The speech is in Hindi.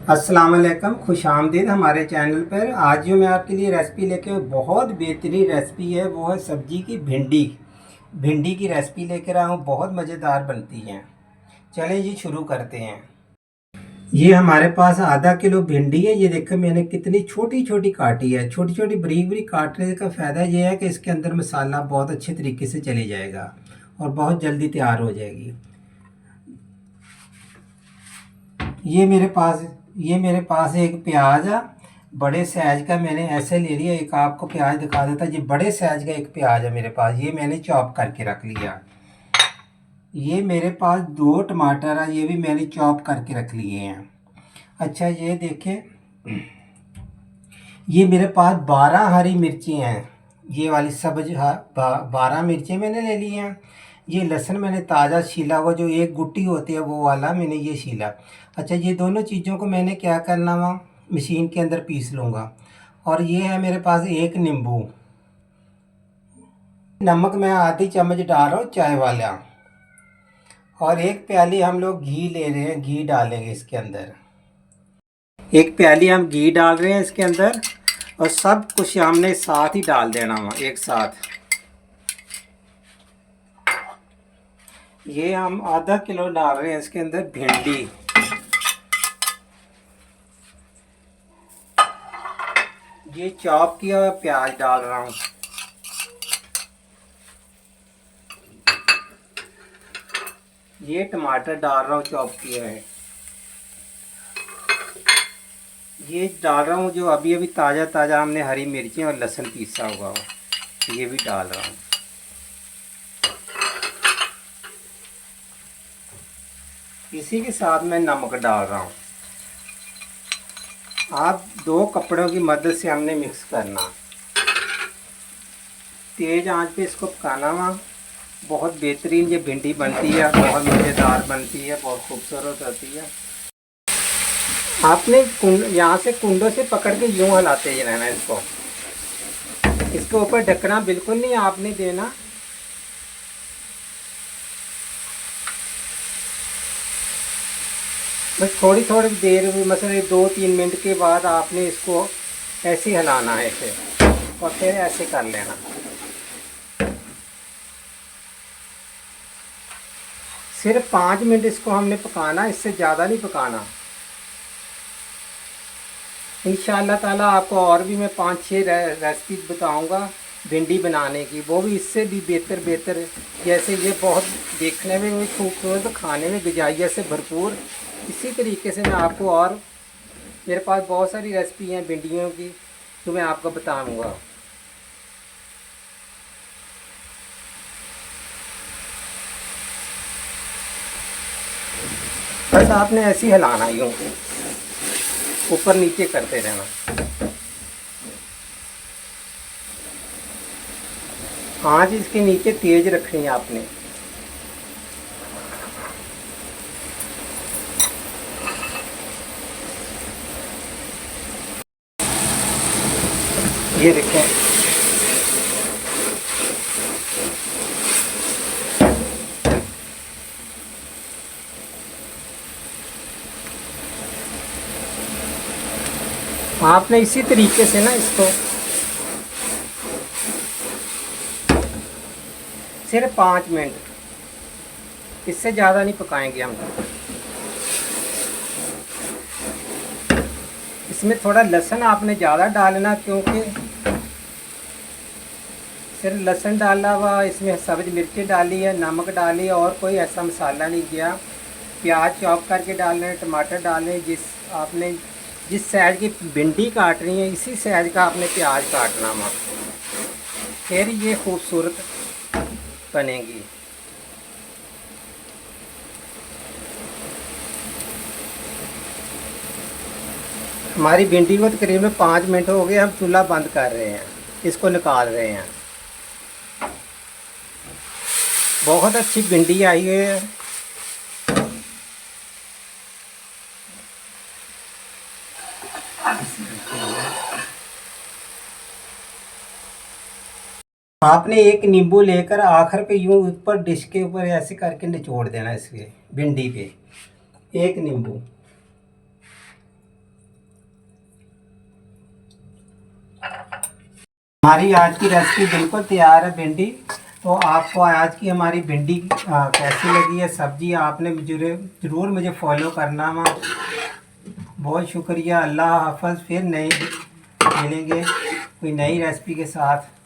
अस्सलाम वालेकुम, खुश आमदीद हमारे चैनल पर। आज जो मैं आपके लिए रेसिपी लेके बहुत बेहतरीन रेसिपी है, वो है सब्जी की भिंडी की रेसिपी लेकर आया हूँ। बहुत मज़ेदार बनती है। चलें जी शुरू करते हैं। ये हमारे पास आधा किलो भिंडी है। ये देखो मैंने कितनी छोटी छोटी काटी है। छोटी छोटी बारीक बारीक काटने का फ़ायदा ये है कि इसके अंदर मसाला बहुत अच्छे तरीके से चले जाएगा और बहुत जल्दी तैयार हो जाएगी। ये मेरे पास एक प्याज है, बड़े साइज का। मैंने ऐसे ले लिया। एक आपको प्याज दिखा देता। ये बड़े साइज का एक प्याज है मेरे पास, ये मैंने चॉप करके रख लिया। ये मेरे पास 2 टमाटर है, ये भी मैंने चॉप करके रख लिए हैं। अच्छा ये देखें, ये मेरे पास 12 हरी मिर्ची हैं। ये वाली सब्ज 12 मिर्चें मैंने ले ली हैं। ये लहसुन मैंने ताज़ा छीला हुआ, जो एक गुट्टी होती है वो वाला मैंने ये छीला। अच्छा ये दोनों चीज़ों को मैंने क्या करना वहाँ मशीन के अंदर पीस लूँगा। और ये है मेरे पास एक नींबू। नमक मैं आधी चम्मच डाल रहा हूँ चाय वाला। और एक प्याली हम लोग घी ले रहे हैं, घी डालेंगे इसके अंदर। एक प्याली हम घी डाल रहे हैं इसके अंदर। और सब कुछ हमने साथ ही डाल देना वहाँ एक साथ। ये हम आधा किलो डाल रहे हैं इसके अंदर भिंडी। ये चॉप किया हुआ प्याज डाल रहा हूँ। ये टमाटर डाल रहा हूँ चॉप किया है। ये डाल रहा हूँ जो अभी अभी ताज़ा ताज़ा हमने हरी मिर्चें और लहसुन पीसा हुआ हो, ये भी डाल रहा हूँ। इसी के साथ मैं नमक डाल रहा हूँ। आप 2 कपड़ों की मदद से हमने मिक्स करना। तेज़ आंच पे इसको पकाना वहाँ। बहुत बेहतरीन ये भिंडी बनती है, बहुत मज़ेदार बनती है, बहुत खूबसूरत होती है। आपने यहाँ से कुंडों से पकड़ के यूँ हिलाते ही रहना इसको। इसके ऊपर ढकना बिल्कुल नहीं आपने देना। बस थोड़ी थोड़ी देर में, मतलब 2-3 मिनट के बाद आपने इसको ऐसे हिलाना है इसे, और फिर ऐसे कर लेना। सिर्फ 5 मिनट इसको हमने पकाना, इससे ज़्यादा नहीं पकाना। इंशाअल्लाह ताला आपको और भी मैं 5-6 रेसिपी बताऊंगा भिंडी बनाने की, वो भी इससे भी बेहतर। जैसे ये बहुत देखने में भी खूबसूरत, खाने में ग़िज़ाइयत से भरपूर। इसी तरीके से मैं आपको और मेरे पास बहुत सारी रेसिपी हैं भिंडियों की, तो मैं आपको बताऊंगा। बस आपने ऐसे ही हिलाना, यूँ ऊपर नीचे करते रहना। आँच इसके नीचे तेज रखनी है आपने। ये देखें, आपने इसी तरीके से ना इसको सिर्फ 5 मिनट, इससे ज़्यादा नहीं पकाएंगे हम। इसमें थोड़ा लहसुन आपने ज़्यादा डालना, क्योंकि सिर्फ लहसुन डाला हुआ, इसमें सब्ज़ मिर्ची डाली है, नमक डाली है, और कोई ऐसा मसाला नहीं किया। प्याज चॉप करके डालने, टमाटर डालने। आपने जिस साइज़ की भिंडी काट रही है, इसी साइज़ का आपने प्याज काटना वहाँ, फिर ये खूबसूरत बनेगी। हमारी भिंडी को तकरीबन 5 मिनट हो गए। हम चूल्हा बंद कर रहे हैं, इसको निकाल रहे हैं। बहुत अच्छी भिंडी आई है। आपने एक नींबू लेकर आखिर पे यूं ऊपर डिश के ऊपर ऐसे करके निचोड़ देना इसके भिंडी पे, एक नींबू। हमारी आज की रेसिपी बिल्कुल तैयार है भिंडी। तो आपको आज की हमारी भिंडी कैसी लगी है सब्जी, आपने ज़रूर मुझे फॉलो करना। बहुत शुक्रिया। अल्लाह हाफ़िज़। फिर नए मिलेंगे कोई नई रेसिपी के साथ।